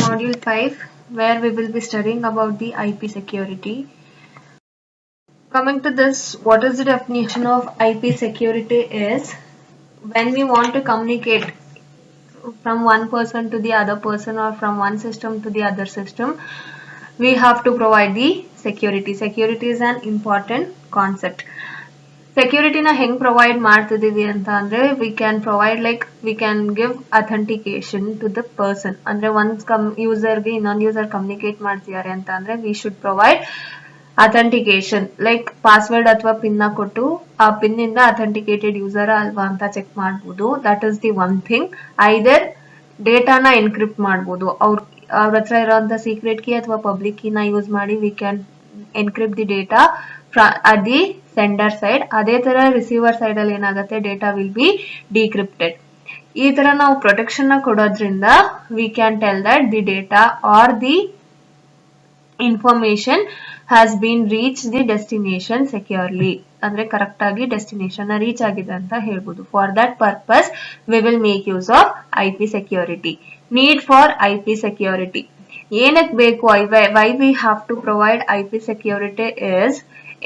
module 5, where we will be studying about the IP security. Coming to this, what is the definition of IP security is when we want to communicate from one person to the other person or from one system to the other system, we have to provide the security. Security is an important concept. ಸೆಕ್ಯೂರಿಟಿನ ಹೆಂಗ್ provide ಮಾಡ್ತಿದೀವಿ ಅಂತ ಅಂದ್ರೆ we can give authentication to the person. ಅಂದ್ರೆ ಯೂಸರ್ಗೆ ಇನ್ನೊಂದು user communicate ಮಾಡ್ತಿದ್ದಾರೆ ಅಂತ ಅಂದ್ರೆ we should provide authentication, like password ಅಥವಾ ಪಿನ್ ನ ಕೊಟ್ಟು ಆ ಪಿನ್ ಇಂದ ಅಥೆಂಟಿಕೇಟೆಡ್ ಯೂಸರ್ ಅಲ್ವಾ ಅಂತ ಚೆಕ್ ಮಾಡ್ಬೋದು. That is the one thing. Either ಡೇಟಾನ ಎನ್ಕ್ರಿಪ್ಟ್ ಮಾಡ್ಬೋದು. ಅವ್ರ ಹತ್ರ ಇರೋಂಥ ಸೀಕ್ರೆಟ್ ಕೀ ಅಥವಾ ಪಬ್ಲಿಕ್ ಕೀನ ಯೂಸ್ ಮಾಡಿ we can encrypt the data at the sender side. ಅದೇ ತರ ರಿಸೀವರ್ ಸೈಡ್ ಅಲ್ಲಿ ಏನಾಗುತ್ತೆ, ಡೇಟಾ ವಿಲ್ ಬಿ ಡಿಕ್ರಿಪ್ಟೆಡ್. ಈ ತರ ನಾವು ಪ್ರೊಟೆಕ್ಷನ್ ನ ಕೊಡೋದ್ರಿಂದ we can tell that the data or the information has been reach the destination securely. ಅಂದ್ರೆ ಕರೆಕ್ಟ್ ಆಗಿ ಡೆಸ್ಟಿನೇಷನ್ ರೀಚ್ ಆಗಿದೆ ಅಂತ ಹೇಳ್ಬೋದು. For that purpose we will make use of IP security. Need for IP security ಏನಕ್ಕೆ ಬೇಕು? Why we have to provide IP security is,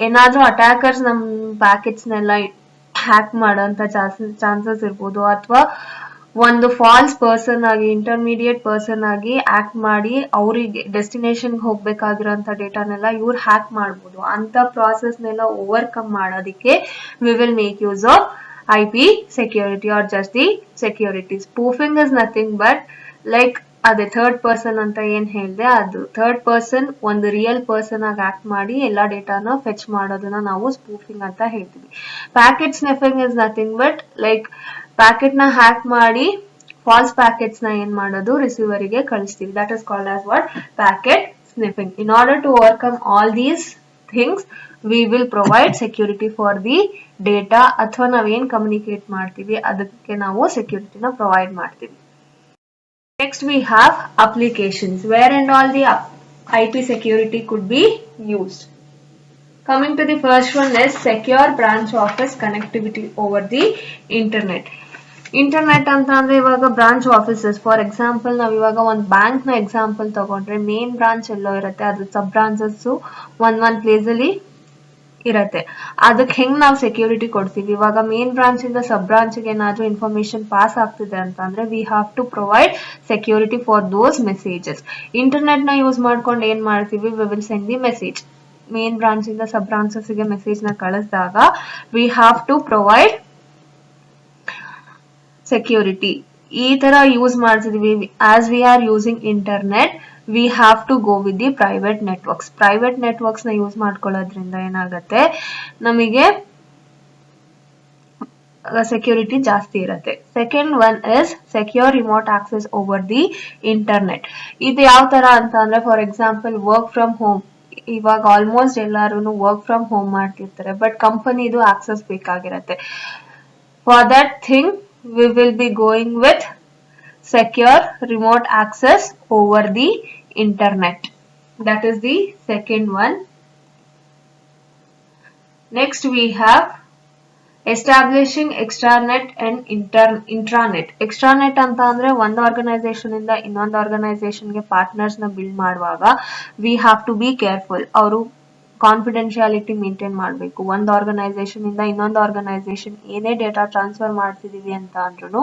ಏನಾದ್ರೂ attackers ನಮ್ ಪ್ಯಾಕೆಟ್ಸ್ನೆಲ್ಲ ಹ್ಯಾಕ್ ಮಾಡೋಂತ ಚಾನ್ಸಸ್ ಇರ್ಬೋದು, ಅಥವಾ ಒಂದು ಫಾಲ್ಸ್ ಪರ್ಸನ್ ಆಗಿ ಇಂಟರ್ಮೀಡಿಯೇಟ್ ಪರ್ಸನ್ ಆಗಿ ಆಕ್ಟ್ ಮಾಡಿ ಅವರಿಗೆ ಡೆಸ್ಟಿನೇಷನ್ ಹೋಗ್ಬೇಕಾಗಿರೋಂಥ ಡೇಟಾನೆಲ್ಲ ಇವ್ರು ಹ್ಯಾಕ್ ಮಾಡ್ಬೋದು. ಅಂತ ಪ್ರಾಸೆಸ್ನೆಲ್ಲ ಓವರ್ಕಮ್ ಮಾಡೋದಕ್ಕೆ V will make use of IP security or just the security. Spoofing is nothing but like ಅದೇ ಥರ್ಡ್ ಪರ್ಸನ್ ಅಂತ ಏನ್ ಹೇಳಿದೆ, ಅದು ಥರ್ಡ್ ಪರ್ಸನ್ ಒಂದು ರಿಯಲ್ ಪರ್ಸನ್ ಆಗಿ ಆಕ್ಟ್ ಮಾಡಿ ಎಲ್ಲಾ ಡೇಟಾನ ಫೆಚ್ ಮಾಡೋದನ್ನ ನಾವು ಸ್ಪೂಫಿಂಗ್ ಅಂತ ಹೇಳ್ತೀವಿ. Packet sniffing is nothing but like packet ನ ಹ್ಯಾಕ್ ಮಾಡಿ ಫಾಲ್ಸ್ ಪ್ಯಾಕೆಟ್ಸ್ ನ ಏನ್ ಮಾಡೋದು, ರಿಸೀವರಿಗೆ ಕಳಿಸ್ತೀವಿ. That is called as what? Packet sniffing. In order to overcome all these things we will provide security for the data ಅಥವಾ ನಾವೇನ್ communicate ಮಾಡ್ತೀವಿ ಅದಕ್ಕೆ ನಾವು ಸೆಕ್ಯೂರಿಟಿನ ಪ್ರೊವೈಡ್ ಮಾಡ್ತೀವಿ. Next we have applications where and all the IP security could be used. Coming to the first one is secure branch office connectivity over the internet. Internet ಅಂತ ಅಂದ್ರೆ ಇವಾಗ ಬ್ರಾಂಚ್ ಆಫೀಸಸ್, ಫಾರ್ ಎಕ್ಸಾಂಪಲ್ ನಾವ್ ಇವಾಗ ಒಂದು bank ನ example ತಗೊಂಡ್ರೆ main branch ಎಲ್ಲೋ ಇರುತ್ತೆ, ಅದ್ರ ಸಬ್ ಬ್ರಾಂಚಸ್ ಒಂದ್ ಪ್ಲೇಸ್ ಅಲ್ಲಿ ಇರತ್ತೆ. ಅದಕ್ಕೆ ಹೆಂಗ್ ನಾವು ಸೆಕ್ಯೂರಿಟಿ ಕೊಡ್ತೀವಿ? ಇವಾಗ ಮೇನ್ ಬ್ರಾಂಚ್ ಇಂದ ಸಬ್ ಬ್ರಾಂಚ್ ಗೆ ಏನಾದ್ರೂ ಇನ್ಫಾರ್ಮೇಶನ್ ಪಾಸ್ ಆಗ್ತಿದೆ ಅಂತ ಅಂದ್ರೆ we have to provide security for those messages. Internet ನ ಯೂಸ್ ಮಾಡ್ಕೊಂಡು ಏನ್ ಮಾಡ್ತೀವಿ, we will send the message. Main branch ಇಂದ ಸಬ್ ಬ್ರಾಂಚಸ್ ಗೆ ಮೆಸೇಜ್ ನ ಕಳಿಸಿದಾಗ we have to provide security. ಈ ತರ ಯೂಸ್ ಮಾಡ್ತಿದೀವಿ. As we are using internet we have to go with the private networks. Private networks ನ ಯೂಸ್ ಮಾಡ್ಕೊಳ್ಳೋದ್ರಿಂದ ಏನಾಗುತ್ತೆ, ನಮಗೆ ಸೆಕ್ಯೂರಿಟಿ ಜಾಸ್ತಿ ಇರುತ್ತೆ. Second one is secure remote access over the internet. ಇದು ಯಾವ ತರ ಅಂತ ಅಂದ್ರೆ, for example work from home. ಇವಾಗ ಆಲ್ಮೋಸ್ಟ್ ಎಲ್ಲಾರು ವರ್ಕ್ ಫ್ರಮ್ ಹೋಮ್ ಮಾಡ್ತಿರ್ತಾರೆ, ಬಟ್ ಕಂಪನಿದು ಆಕ್ಸೆಸ್ ಬೇಕಾಗಿರತ್ತೆ. For that thing we will be going with secure remote access over the internet. That is the second one. Next we have establishing extranet and intranet. Extranet ಅಂತ ಅಂದ್ರೆ ಒಂದು organisation ಇಂದ ಇನ್ನೊಂದು organisation ಗೆ partners ನ build ಮಾಡುವಾಗ we have to be careful. ಅವರು confidentiality maintain ಮಾಡಬೇಕು. ಒಂದು ಆರ್ಗನೈಸೇಷನ್ ಇಂದ ಇನ್ನೊಂದು ಆರ್ಗನೈಸೇಷನ್ ಏನೇ ಡೇಟಾ ಟ್ರಾನ್ಸ್ಫರ್ ಮಾಡ್ತಿದೀವಿ ಅಂತ ಅಂದ್ರೂ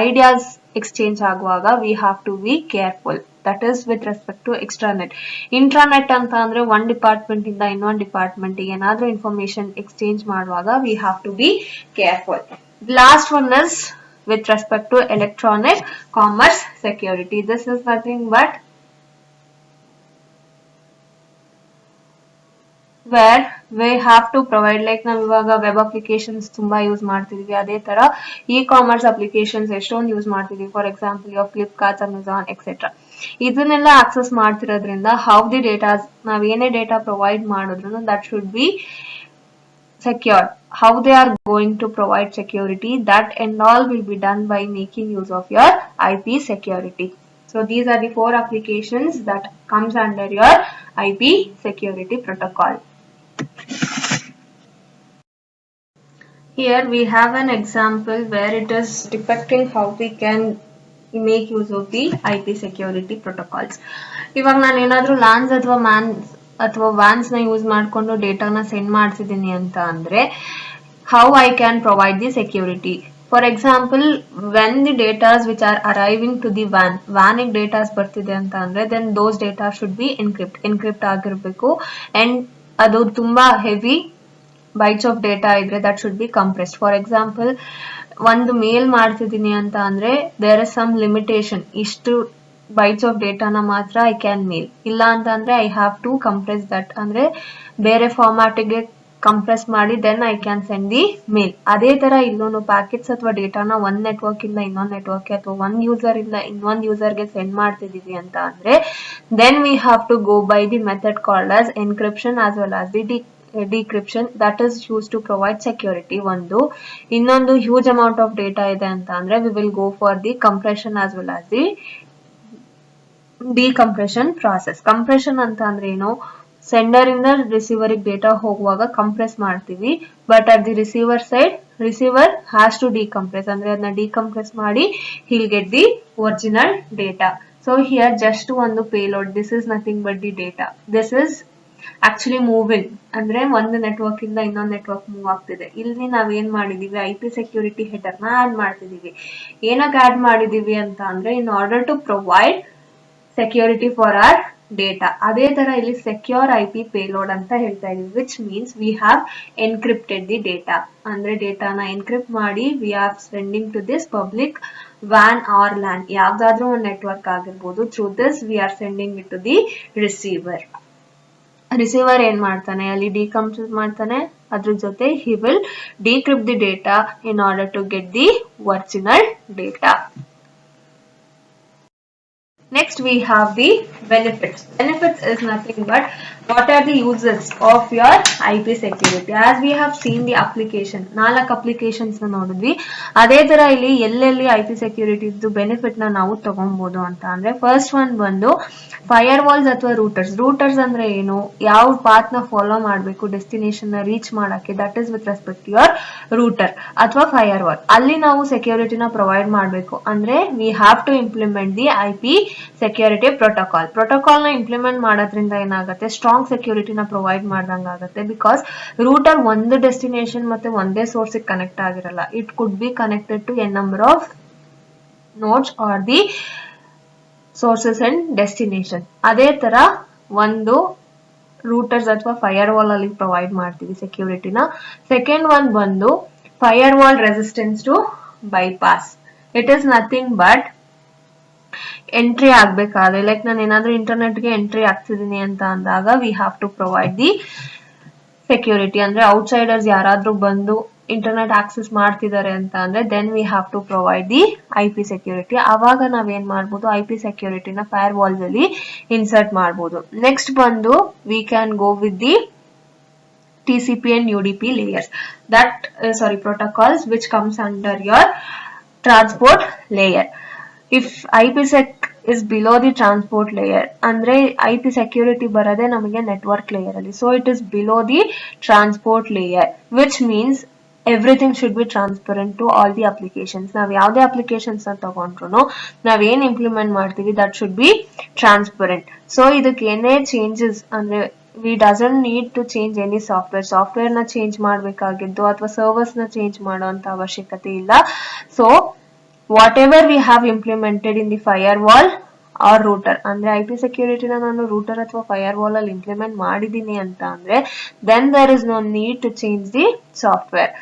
ಐಡಿಯಾಸ್ ಎಕ್ಸ್ಚೇಂಜ್ ಆಗುವಾಗ we have to be careful. That is with respect to extranet. Intranet ಅಂತ ಅಂದ್ರೆ ಒಂದ್ ಡಿಪಾರ್ಟ್ಮೆಂಟ್ ಇಂದ ಇನ್ನೊಂದು ಡಿಪಾರ್ಟ್ಮೆಂಟ್ ಗೆ ಏನಾದ್ರೂ ಇನ್ಫಾರ್ಮೇಶನ್ ಎಕ್ಸ್ಚೇಂಜ್ ಮಾಡುವಾಗ we have to be careful. Last one is with respect to electronic commerce security. This is nothing but where we have to provide, like ನಾವು ಇವಾಗ ವೆಬ್ ಅಪ್ಲಿಕೇಶನ್ಸ್ ತುಂಬಾ ಯೂಸ್ ಮಾಡ್ತಿದೀವಿ, ಅದೇ ತರ ಇ-ಕಾಮರ್ಸ್ ಅಪ್ಲಿಕೇಶನ್ಸ್ ಎಷ್ಟೊಂದು use ಮಾಡ್ತಿದೀವಿ. For example ಯಾವ Flipkart, Amazon etcetera. ಇದನ್ನೆಲ್ಲ ಆಕ್ಸೆಸ್ ಮಾಡ್ತಿರೋದ್ರಿಂದ ಹೌ ದಿ ಡೇಟಾಸ್, ನಾವ್ ಏನೇ ಡೇಟಾ ಪ್ರೊವೈಡ್ ಮಾಡಿದ್ರು that should be secure. How they are going to provide security, that and all will be done by making use of your IP security. So these are the 4 applications that comes under your IP security protocol. Here we have an example where it is depicting how we can make use of the IP security protocols. ಇವಾಗ ನಾನು ಏನಾದರೂ lance ಅಥವಾ ಅಥವಾ wands ನ use ಮಾಡಿಕೊಂಡು ಡೇಟಾನ send ಮಾಡ್ತಿದ್ದೀನಿ ಅಂತ ಅಂದ್ರೆ how I can provide the security. For example, when the data which are arriving to the van ಗೆ data ಬರ್ತಿದೆ ಅಂತ ಅಂದ್ರೆ then those data should be encrypt ಆಗಿರಬೇಕು and ಅದು ತುಂಬಾ ಹೆವಿ bytes of data ಇದ್ರೆ that should be compressed. For example, ಒಂದು ಮೇಲ್ ಮಾಡ್ತಿದ್ದೀನಿ ಅಂತ ಅಂದ್ರೆ there is some limitation, ಇಷ್ಟು bytes of dataನ ಮಾತ್ರ I can mail, ಇಲ್ಲ ಅಂತ ಅಂದ್ರೆ I have to compress that, ಅಂದ್ರೆ ಬೇರೆ ಫಾರ್ಮ್ಯಾಟಿಗೆ ಕಂಪ್ರೆಸ್ ಮಾಡಿ then I can send the mail. ಅದೇ ತರ ಇಲ್ಲೂ ಪ್ಯಾಕೆಟ್ಸ್ ಅಥವಾ ಡೇಟಾನ ಒಂದ್ ನೆಟ್ವರ್ಕ್ ಇಂದ ಇನ್ನೊಂದ್ ನೆಟ್ವರ್ಕ್ ಅಥವಾ ಒಂದ್ ಯೂಸರ್ ಇಂದ ಇನ್ನೊಂದ್ ಯೂಸರ್ಗೆ ಸೆಂಡ್ ಮಾಡ್ತಿದೀವಿ ಅಂತ ಅಂದ್ರೆ then we have to go by the method called as encryption as well as the decryption that is used to provide security. ಒಂದು ಇನ್ನೊಂದು huge amount of data ಇದೆ ಅಂತ ಅಂದ್ರೆ we will go for the compression as well as the decompression process. compression ಅಂತ ಅಂದ್ರೆ ಏನು, sender ಇಂದ receiver data ಹೋಗುವಾಗ ಕಂಪ್ರೆಸ್ ಮಾಡ್ತೀವಿ, but at the receiver side receiver has to decompress, ಅಂದ್ರೆ ಅದನ್ನ ಡಿಕಂಪ್ರೆಸ್ ಮಾಡಿ he'll get the original data. So here just ಒಂದು payload, this is nothing but the data, this is actually moving, ಅಂದ್ರೆ ಒಂದು network ಇಂದ ಇನ್ನೊಂದು ನೆಟ್ವರ್ಕ್ ಮೂವ್ ಆಗ್ತಿದೆ. ಇಲ್ಲಿ ನಾವೇನ್ ಮಾಡಿದೀವಿ, IP ಸೆಕ್ಯೂರಿಟಿ ಹೆಡರ್ ನ ಆಡ್ ಮಾಡ್ತಿದೀವಿ. ಏನಕ್ಕೆ ಆಡ್ ಮಾಡಿದೀವಿ ಅಂತ ಅಂದ್ರೆ in order to provide security for our data. ಅದೇ ತರ ಇಲ್ಲಿ ಸೆಕ್ಯೂರ್ IP ಪೇಲೋಡ್ ಅಂತ ಹೇಳ್ತಾ ಇದೀವಿ, which means we have encrypted the data, ಅಂದ್ರೆ ಡೇಟಾನ ಎನ್ಕ್ರಿಪ್ಟ್ ಮಾಡಿ we are sending to this public ವ್ಯಾನ್ ಆರ್ ಲ್ಯಾನ್, ಯಾವ್ದಾದ್ರೂ ಒಂದು ನೆಟ್ವರ್ಕ್ ಆಗಿರ್ಬೋದು. Through this we are sending it to the receiver. Receiver ಏನ್ ಮಾಡ್ತಾನೆ, ಅಲ್ಲಿ ಡಿಕಂಪ್ರೆಸ್ ಮಾಡ್ತಾನೆ, ಅದ್ರ ಜೊತೆ he will decrypt the data in order to get the original data. Next we have the benefits. Benefits is nothing but what are the uses of your IP security. As we have seen the application, 4 applications ನ ನೋಡಿದ್ವಿ. ಅದೇ ತರ ಇಲ್ಲಿ ಎಲ್ಲೆಲ್ಲಿ IP security ಇದ್ದು benefit ನ ನಾವು ತಗೊಬಹುದು ಅಂತ ಅಂದ್ರೆ ಫಸ್ಟ್ ಒನ್ ಬಂದು ಫೈರ್ ವಾಲ್ಸ್ ಅಥವಾ ರೂಟರ್ಸ್. ರೂಟರ್ಸ್ ಅಂದ್ರೆ ಏನು, ಯಾವ ಪಾತ್ ನ ಫಾಲೋ ಮಾಡಬೇಕು ಡೆಸ್ಟಿನೇಷನ್ ನ ರೀಚ್ ಮಾಡಕ್ಕೆ, that is with respect to your router ಅಥವಾ ಫೈರ್ ವಾಲ್. ಅಲ್ಲಿ ನಾವು ಸೆಕ್ಯೂರಿಟಿನ ಪ್ರೊವೈಡ್ ಮಾಡಬೇಕು ಅಂದ್ರೆ we have to implement the IP security protocol. Protocol ನ ಇಂಪ್ಲಿಮೆಂಟ್ ಮಾಡೋದ್ರಿಂದ ಏನಾಗುತ್ತೆ, ಸ್ಟ್ರಾಂಗ್ ಸೆಕ್ಯೂರಿಟಿನ ಪ್ರೊವೈಡ್ ಮಾಡ್ದಂಗ ಆಗುತ್ತೆ. ಬಿಕಾಸ್ ರೂಟರ್ ಒಂದು ಡೆಸ್ಟಿನೇಷನ್ ಮತ್ತೆ ಒಂದೇ ಸೋರ್ಸ್ ಕನೆಕ್ಟ್ ಆಗಿರಲ್ಲ, it could be connected to a number of nodes or the sources and destination. ಅದೇ ತರ ಒಂದು ರೂಟರ್ಸ್ ಅಥವಾ ಫೈರ್ ವಾಲ್ ಅಲ್ಲಿ ಪ್ರೊವೈಡ್ ಮಾಡ್ತೀವಿ ಸೆಕ್ಯೂರಿಟಿನ. ಸೆಕೆಂಡ್ ಒನ್ ಬಂದು firewall resistance to bypass. It is nothing but entry ಆಗ್ಬೇಕಾದ್ರೆ, ಲೈಕ್ ನಾನು ಏನಾದ್ರೂ ಇಂಟರ್ನೆಟ್ಗೆ ಎಂಟ್ರಿ ಆಗ್ತಿದ್ದೀನಿ ಅಂತ ಅಂದಾಗ ವಿ ಹ್ಯಾವ್ ಟು ಪ್ರೊವೈಡ್ ದಿ ಸೆಕ್ಯೂರಿಟಿ. ಅಂದ್ರೆ ಔಟ್ಸೈಡರ್ಸ್ ಯಾರಾದ್ರೂ ಬಂದು ಇಂಟರ್ನೆಟ್ ಆಕ್ಸೆಸ್ ಮಾಡ್ತಿದ್ದಾರೆ ಅಂತ ಅಂದ್ರೆ then we have to provide the IP security. ಅವಾಗ ನಾವೇನ್ ಮಾಡ್ಬೋದು, IP ಸೆಕ್ಯೂರಿಟಿನ ಫೈರ್ ವಾಲ್ಸ್ ಅಲ್ಲಿ ಇನ್ಸರ್ಟ್ ಮಾಡ್ಬೋದು. ನೆಕ್ಸ್ಟ್ ಬಂದು we can go with the TCP and UDP layers, that protocols which comes under your transport layer. If IPsec is below the transport layer, andre IP security barade namage network layer alli, so it is below the transport layer, which means everything should be transparent to all the applications. Now yavde applications na tagondruno nav ಏನು implement ಮಾಡ್ತೀವಿ that should be transparent. So ಇದಕ್ಕೆ ಏನೇ changes ಅಂದ್ರೆ we doesn't need to change any software ನ change ಮಾಡಬೇಕಾಗಿದ್ದು ಅಥವಾ servers ನ change ಮಾಡುವಂತ ಅವಶ್ಯಕತೆ ಇಲ್ಲ. So whatever we have implemented in the firewall or router, ಅಂದ್ರೆ IP security ನ ನಾನು ರೂಟರ್ ಅಥವಾ ಫೈರ್ ವಾಲ್ ಅಲ್ಲಿ ಇಂಪ್ಲಿಮೆಂಟ್ ಮಾಡಿದೀನಿ ಅಂತ ಅಂದ್ರೆ then there is no need to change the software.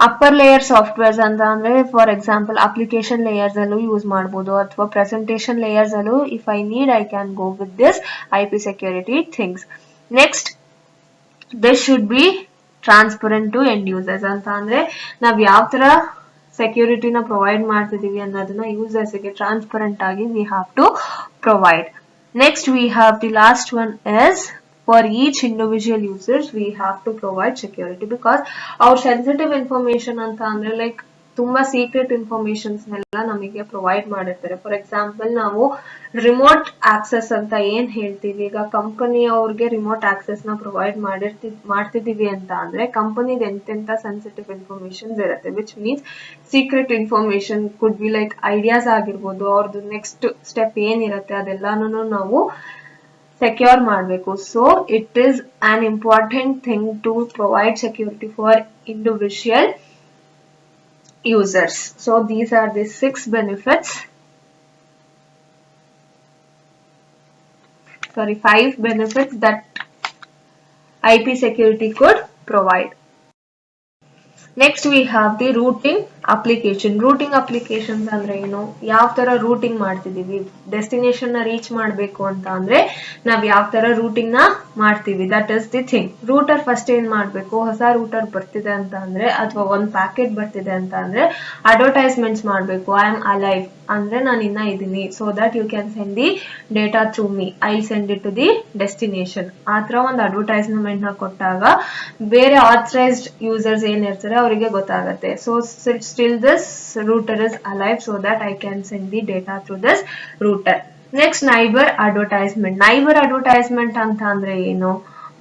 Upper layer softwares ಅಂತ ಅಂದ್ರೆ ಫಾರ್ ಎಕ್ಸಾಂಪಲ್ ಅಪ್ಲಿಕೇಶನ್ ಲೇಯರ್ಸ್ ಅಲ್ಲೂ ಯೂಸ್ ಮಾಡಬಹುದು ಅಥವಾ ಪ್ರೆಸೆಂಟೇಷನ್ ಲೇಯರ್ಸ್ ಅಲ್ಲೂ if I need I can go with this IP security things. Next this should be transparent to end users ಅಂತ ಅಂದ್ರೆ ನಾವ್ ಯಾವ ತರ ಸೆಕ್ಯೂರಿಟಿನ ಪ್ರೊವೈಡ್ ಮಾಡ್ತಿದೀವಿ ಅನ್ನೋದನ್ನ ಯೂಸರ್ಸ್ ಗೆ ಟ್ರಾನ್ಸ್ಪರೆಂಟ್ ಆಗಿ we have to provide. Next we have the last one is for each individual users we have to provide security, because our sensitive information anta andre like ತುಂಬಾ ಸೀಕ್ರೆಟ್ ಇನ್ಫಾರ್ಮೇಶನ್ಸ್ನೆಲ್ಲ ನಮಗೆ provide ಮಾಡಿರ್ತಾರೆ. For example ನಾವು remote access ಅಂತ ಏನ್ ಹೇಳ್ತೀವಿ, ಈಗ company ಅವ್ರಿಗೆ remote access ನ ಪ್ರೊವೈಡ್ ಮಾಡ್ತಿದೀವಿ ಅಂತ ಅಂದ್ರೆ ಕಂಪನಿಗೆ ಎಂತೆಂತ ಸೆನ್ಸಿಟಿವ್ ಇನ್ಫಾರ್ಮೇಶನ್ಸ್ ಇರುತ್ತೆ, which means secret information could be like ideas ಆಗಿರ್ಬೋದು, ಅವ್ರದ್ದು ನೆಕ್ಸ್ಟ್ ಸ್ಟೆಪ್ ಏನಿರುತ್ತೆ ಅದೆಲ್ಲಾನು ನಾವು ಸೆಕ್ಯೂರ್ ಮಾಡಬೇಕು. So it is an important thing to provide security for individual users. So these are the 6 benefits, 5 benefits that IP security could provide. Next we have the routing application. Routing applications ಅಂದ್ರೆ ಏನು, ಯಾವ ತರ routing ಮಾಡ್ತಿದೀವಿ, destination ನ reach ಮಾಡಬೇಕು ಅಂತ ಅಂದ್ರೆ ನಾವ್ ಯಾವ ತರ ರೂಟಿಂಗ್ ನ ಮಾಡ್ತೀವಿ, that is the thing. Router first ಏನ್ ಮಾಡ್ಬೇಕು, ಹೊಸ ರೂಟರ್ ಬರ್ತಿದೆ ಅಂತ ಅಂದ್ರೆ ಅಥವಾ ಒಂದ್ ಪ್ಯಾಕೆಟ್ ಬರ್ತಿದೆ ಅಂತ ಅಂದ್ರೆ ಅಡ್ವರ್ಟೈಸ್ಮೆಂಟ್ಸ್ ಮಾಡ್ಬೇಕು. ಐ ಆಮ್ ಅಲೈವ್ ಅಂದ್ರೆ ನಾನು ಇನ್ನ ಇದೀನಿ, so that you can send the data through me, I send it to the destination. ಆ ತರ ಒಂದು ಅಡ್ವರ್ಟೈಸ್ಮೆಂಟ್ ನ ಕೊಟ್ಟಾಗ ಬೇರೆ ಆಥರೈಸ್ಡ್ ಯೂಸರ್ಸ್ ಏನಿರ್ತಾರೆ ಅವರಿಗೆ ಗೊತ್ತಾಗುತ್ತೆ. So still this router is alive, so that I can send the data through this router. Next neighbour advertisement. Neighbour advertisement ಅಂತ ಅಂದ್ರೆ ಏನು,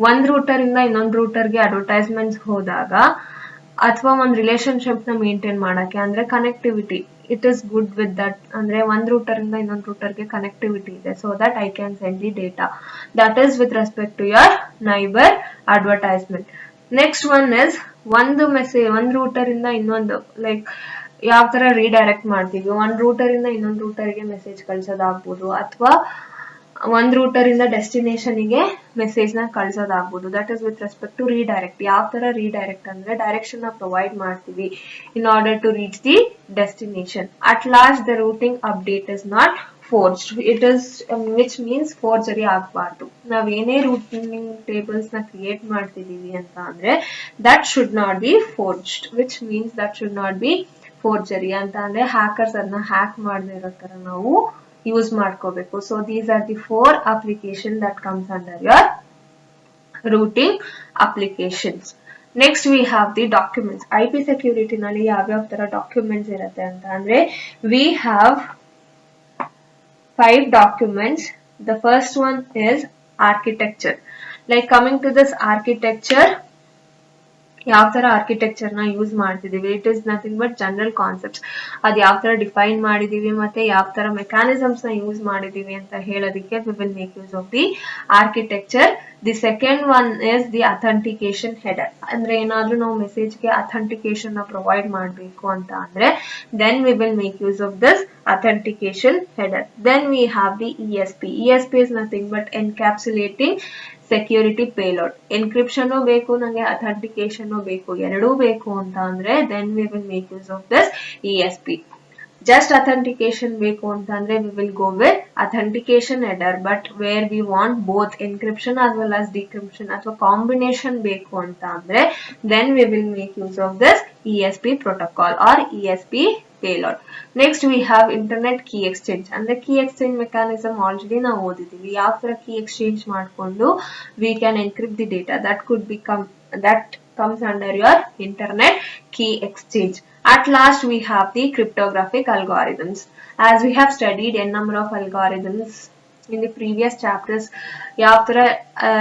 ಒಂದ್ ರೂಟರ್ ಇಂದ ಇನ್ನೊಂದ್ ರೂಟರ್ಗೆ ಅಡ್ವರ್ಟೈಸ್ಮೆಂಟ್ಸ್ ಹೋದಾಗ ಅಥವಾ ಒಂದ್ ರಿಲೇಶನ್ಶಿಪ್ ನ ಮೇಂಟೈನ್ ಮಾಡಕ್ಕೆ ಅಂದ್ರೆ connectivity, it is good with that. ಅಂದ್ರೆ ಒಂದ್ ರೂಟರ್ ಇಂದ ಇನ್ನೊಂದ್ ರೂಟರ್ಗೆ ಕನೆಕ್ಟಿವಿಟಿ ಇದೆ, so that I can send the data. That is with respect to your neighbour advertisement. Next one is ಒಂದು ಮೆಸೇಜ್ ಒಂದ್ ರೂಟರ್ ಇಂದ ಇನ್ನೊಂದು, ಲೈಕ್ ಯಾವ ತರ ರೀಡೈರೆಕ್ಟ್ ಮಾಡ್ತೀವಿ, ಒಂದ್ ರೂಟರ್ ಇಂದ ಇನ್ನೊಂದ್ ರೂಟರ್ಗೆ ಮೆಸೇಜ್ ಕಳ್ಸೋದಾಗ್ಬೋದು ಅಥವಾ ಒಂದ್ ರೂಟರ್ ಇಂದ ಡೆಸ್ಟಿನೇಷನ್ ಗೆ ಮೆಸೇಜ್ ನ ಕಳ್ಸೋದಾಗ್ಬೋದು. That is with respect to redirect. ಯಾವ ತರ ರೀಡೈರೆಕ್ಟ್ ಅಂದ್ರೆ ಡೈರೆಕ್ಷನ್ ನ ಪ್ರೊವೈಡ್ ಮಾಡ್ತೀವಿ in order to reach the destination. At last the routing update is not forged. It is which means forgery ಆಗಬಾರ್ದು. ನಾವ್ ಏನೇ ರೂಟಿಂಗ್ ಟೇಬಲ್ಸ್ ನ ಕ್ರಿಯೇಟ್ ಮಾಡ್ತಿದೀವಿ ಅಂತ ಅಂದ್ರೆ that should not be forged, which means that should not be forgery ಅಂತ ಅಂದ್ರೆ hackers ಅದನ್ನ ಹ್ಯಾಕ್ ಮಾಡದೇ ಇರೋ ತರ ನಾವು ಯೂಸ್ ಮಾಡ್ಕೋಬೇಕು. So these are the 4 application that comes under your routing applications. Next we have the documents. IP security ನಲ್ಲಿ ಯಾವ್ಯಾವ ತರ ಡಾಕ್ಯುಮೆಂಟ್ಸ್ ಇರುತ್ತೆ ಅಂತ ಅಂದ್ರೆ we have 5 documents. The first one is architecture. Like coming to this architecture, ಯಾವ ತರ architecture ನ use ಮಾಡ್ತಿದೀವಿ, it is nothing but general concepts. ಅದ್ ಯಾವ ತರ ಡಿಫೈನ್ ಮಾಡಿದೀವಿ ಮತ್ತೆ ಯಾವ ತರ ಮೆಕ್ಯಾನಿಸಮ್ಸ್ ನ ಯೂಸ್ ಮಾಡಿದೀವಿ ಅಂತ ಹೇಳೋದಕ್ಕೆ we will make use of the architecture. The second one is the authentication header. ಅಂದ್ರೆ ಏನಾದ್ರೂ ನಾವು ಮೆಸೇಜ್ ಗೆ ಅಥೆಂಟಿಕೇಶನ್ ನ ಪ್ರೊವೈಡ್ ಮಾಡ್ಬೇಕು ಅಂತ ಅಂದ್ರೆ then we will make use of this authentication header. Then we have the ESP. ESP is nothing but encapsulating security payload. Encryption ಬೇಕು ನಂಗೆ authentication ಬೇಕು, ಎರಡೂ ಬೇಕು ಅಂತ ಅಂದ್ರೆ then we will make use of this ESP. Just authentication ಬೇಕು ಅಂತ ಅಂದ್ರೆ we will go with authentication header, but where we want both encryption as well as decryption ಅಥವಾ combination ಬೇಕು ಅಂತ ಅಂದ್ರೆ then we will make use of this ESP protocol or ESP payload. Next we have internet key exchange. ಅಂದ್ರೆ key exchange mechanism already ನಾವು ಓದಿದೀವಿ. ಯಾವ ತರ key exchange ಮಾಡ್ಕೊಂಡು we can encrypt the data, that comes under your internet key exchange. At last we have the cryptographic algorithms. As we have studied a number of algorithms in the previous chapters, ಯಾವ ತರ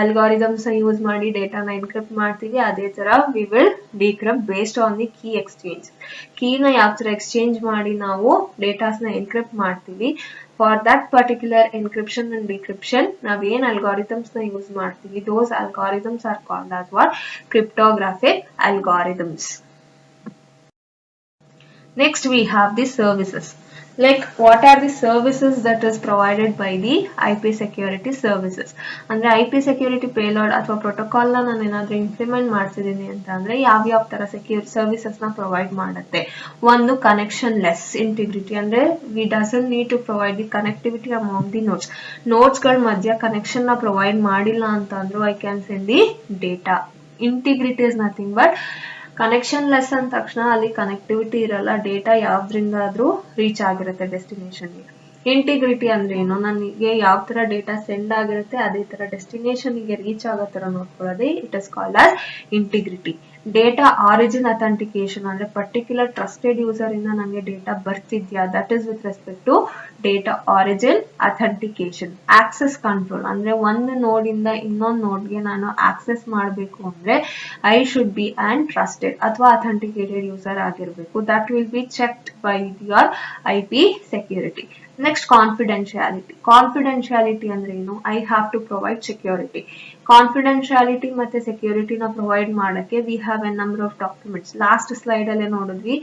algorithms ನ use ಮಾಡಿ data ನ encrypt ಮಾಡ್ತೀವಿ ಅದೇ ತರ we will decrypt based on the key exchange. Key ನ ಯಾವ ತರ ಎಕ್ಸ್ಚೇಂಜ್ ಮಾಡಿ ನಾವು ಡೇಟಾಸ್ ನ ಎನ್ಕ್ರಿಪ್ಟ್ ಮಾಡ್ತೀವಿ, for that particular encryption and decryption ನಾವ್ ಏನ್ algorithms ನ ಯೂಸ್ ಮಾಡ್ತೀವಿ, those algorithms are called as what? Cryptographic algorithms. Next we have the services. Like what are the services that is provided by the IP security services? ಅಂದ್ರೆ IP security payload ಅಥವಾ protocol ನ ನಾನು ಏನಾದ್ರೂ implement ಮಾಡ್ತಿದ್ದೀನಿ ಅಂತ ಅಂದ್ರೆ ಯಾವ ತರ secure services ನ ಪ್ರೊವೈಡ್ ಮಾಡುತ್ತೆ. ಒಂದು connectionless integrity, ಅಂದ್ರೆ we doesn't need to provide the connectivity among the nodes. Notes ಗಳ ಮಧ್ಯ ಕನೆಕ್ಷನ್ ನ ಪ್ರೊವೈಡ್ ಮಾಡಿಲ್ಲ ಅಂತ ಅಂದ್ರೂ I can send the data. Integrity is nothing but connection less ಅಂದ ತಕ್ಷಣ ಅಲ್ಲಿ ಕನೆಕ್ಟಿವಿಟಿ ಇರಲ್ಲ, ಡೇಟಾ ಯಾವ್ದ್ರಿಂದಾದ್ರೂ ರೀಚ್ ಆಗಿರುತ್ತೆ ಡೆಸ್ಟಿನೇಷನ್ಗೆ. ಇಂಟಿಗ್ರಿಟಿ ಅಂದ್ರೆ ಏನು, ನನಗೆ ಯಾವ ತರ ಡೇಟಾ ಸೆಂಡ್ ಆಗಿರುತ್ತೆ ಅದೇ ತರ ಡೆಸ್ಟಿನೇಷನ್ ಗೆ ರೀಚ್ ಆಗೋ ತರ ನೋಡ್ಕೊಳ್ಳೋದೇ it is called as integrity. Data origin authentication ಅಂದ್ರೆ ಪರ್ಟಿಕ್ಯುಲರ್ ಟ್ರಸ್ಟೆಡ್ ಯೂಸರ್ ಇಂದ ನನಗೆ ಡೇಟಾ ಬರ್ತಿದ್ಯಾ, that is with respect to data origin authentication. Access control ಅಂದ್ರೆ ಒಂದು ನೋಡ್ ಇಂದ ಇನ್ನೊಂದು ನೋಡ್ಗೆ ನಾನು ಆಕ್ಸೆಸ್ ಮಾಡಬೇಕು ಅಂದ್ರೆ I should be an trusted ಅಥವಾ ಅಥೆಂಟಿಕೇಟೆಡ್ ಯೂಸರ್ ಆಗಿರಬೇಕು. That will be checked by your IP security. Next confidentiality. Confidentiality ಅಂದ್ರೆ ಏನು? I have to provide security. Confidentiality ಮತ್ತೆ ಸೆಕ್ಯೂರಿಟಿನ ಪ್ರೊವೈಡ್ ಮಾಡಕ್ಕೆ we have a number of documents. Last slide ಅಲ್ಲೇ ನೋಡಿದ್ವಿ,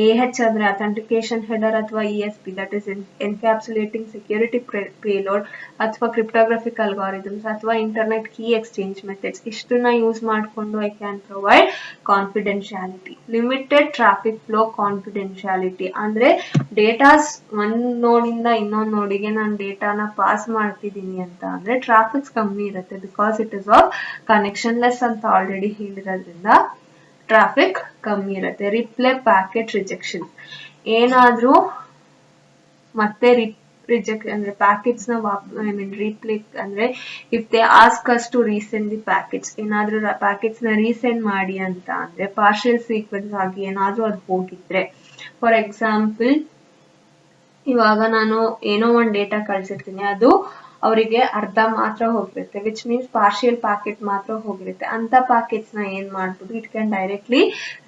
AH ಅಂದ್ರೆ ಅಥೆಂಟಿಕೇಶನ್ ಹೆಡರ್ ಅಥವಾ ESP, that is encapsulating security payload ಅಥವಾ ಕ್ರಿಪ್ಟೋಗ್ರಫಿಕ್ ಅಲ್ಗಾರಿದಮ್ಸ್ ಅಥವಾ ಇಂಟರ್ನೆಟ್ ಕೀ ಎಕ್ಸ್ಚೇಂಜ್ ಮೆಥಡ್ಸ್. ಇಷ್ಟನ್ನ ಯೂಸ್ ಮಾಡಿಕೊಂಡು I can provide confidentiality. Limited traffic flow confidentiality ಅಂದ್ರೆ datas ಒಂದ್ ನೋಡಿಂದ ಇನ್ನೊಂದು ನೋಡಿಗೆ ನಾನು ಡೇಟಾನ ಪಾಸ್ ಮಾಡ್ತಿದ್ದೀನಿ ಅಂತ ಅಂದ್ರೆ ಟ್ರಾಫಿಕ್ಸ್ ಕಮ್ಮಿ ಇರುತ್ತೆ, because it is of connection less ಅಂತ ಆಲ್ರೆಡಿ ಹೇಳಿರೋದ್ರಿಂದ ಟ್ರಾಫಿಕ್ ಕಮ್ಮಿ ಇರುತ್ತೆ. ರಿಪ್ಲೇ ಪ್ಯಾಕೆಟ್ ರಿಜೆಕ್ಷನ್, ಏನಾದ್ರೂ ಮತ್ತೆ ರಿಜೆಕ್ಟ್ ಅಂದ್ರೆ ಪ್ಯಾಕೆಟ್ಸ್ ನ ರೀಪ್ಲೇ ಅಂದ್ರೆ if they ask us to resend the packets, ಏನಾದ್ರೂ ಪ್ಯಾಕೆಟ್ಸ್ ನ ರೀಸೆಂಡ್ ಮಾಡಿ ಅಂತ ಅಂದ್ರೆ ಪಾರ್ಷಿಯಲ್ ಸೀಕ್ವೆನ್ಸ್ ಆಗಿ ಏನಾದ್ರೂ ಅದು ಹೋಗಿದ್ರೆ, ಫಾರ್ ಎಕ್ಸಾಂಪಲ್ ಇವಾಗ ನಾನು ಏನೋ ಒಂದು ಡೇಟಾ ಕಳ್ಸಿರ್ತೀನಿ, ಅದು ಅವರಿಗೆ ಅರ್ಧ ಮಾತ್ರ ಹೋಗಿರುತ್ತೆ, ವಿಚ್ ಮೀನ್ಸ್ ಪಾರ್ಷಿಯಲ್ ಪ್ಯಾಕೆಟ್ ಮಾತ್ರ ಹೋಗಿರುತ್ತೆ. ಅಂತ ಪ್ಯಾಕೆಟ್ಸ್ ನ ಏನ್ ಮಾಡ್ಬೋದು, it can directly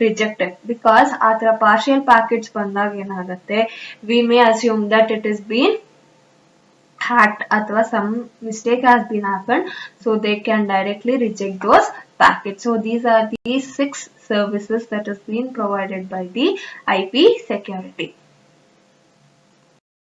reject it. Because ಆ ತರ ಪಾರ್ಷಿಯಲ್ ಪ್ಯಾಕೆಟ್ಸ್ ಬಂದಾಗ ಏನಾಗುತ್ತೆ, we may assume that it is been hacked ಅಥವಾ some mistake has been happened, so they can directly reject those packets. So these are the 6 services that is being provided by the IP security.